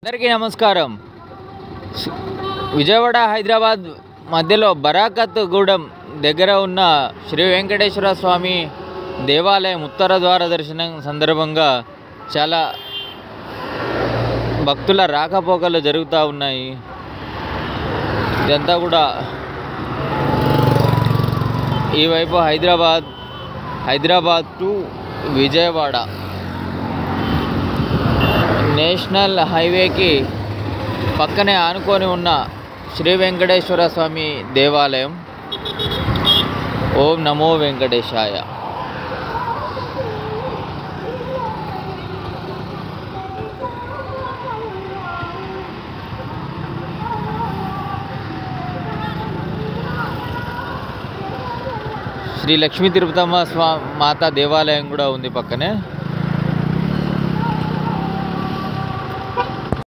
అందరికీ నమస్కారం. విజయవాడ హైదరాబాద్ మధ్యలో బరాకత్ గూడెం దగ్గర ఉన్న శ్రీ వెంకటేశ్వర స్వామి దేవాలయం ఉత్తర ద్వార దర్శనం సందర్భంగా చాలా భక్తుల రాకపోకలు జరుగుతూ ఉన్నాయి. ఇదంతా కూడా ఈవైపు హైదరాబాద్ టు విజయవాడ నేషనల్ హైవేకి పక్కనే ఆనుకొని ఉన్న శ్రీ వెంకటేశ్వర స్వామి దేవాలయం. ఓం నమో వెంకటేశాయ. శ్రీ లక్ష్మీ తిరుపతమ్మ మాత దేవాలయం కూడా ఉంది పక్కనే.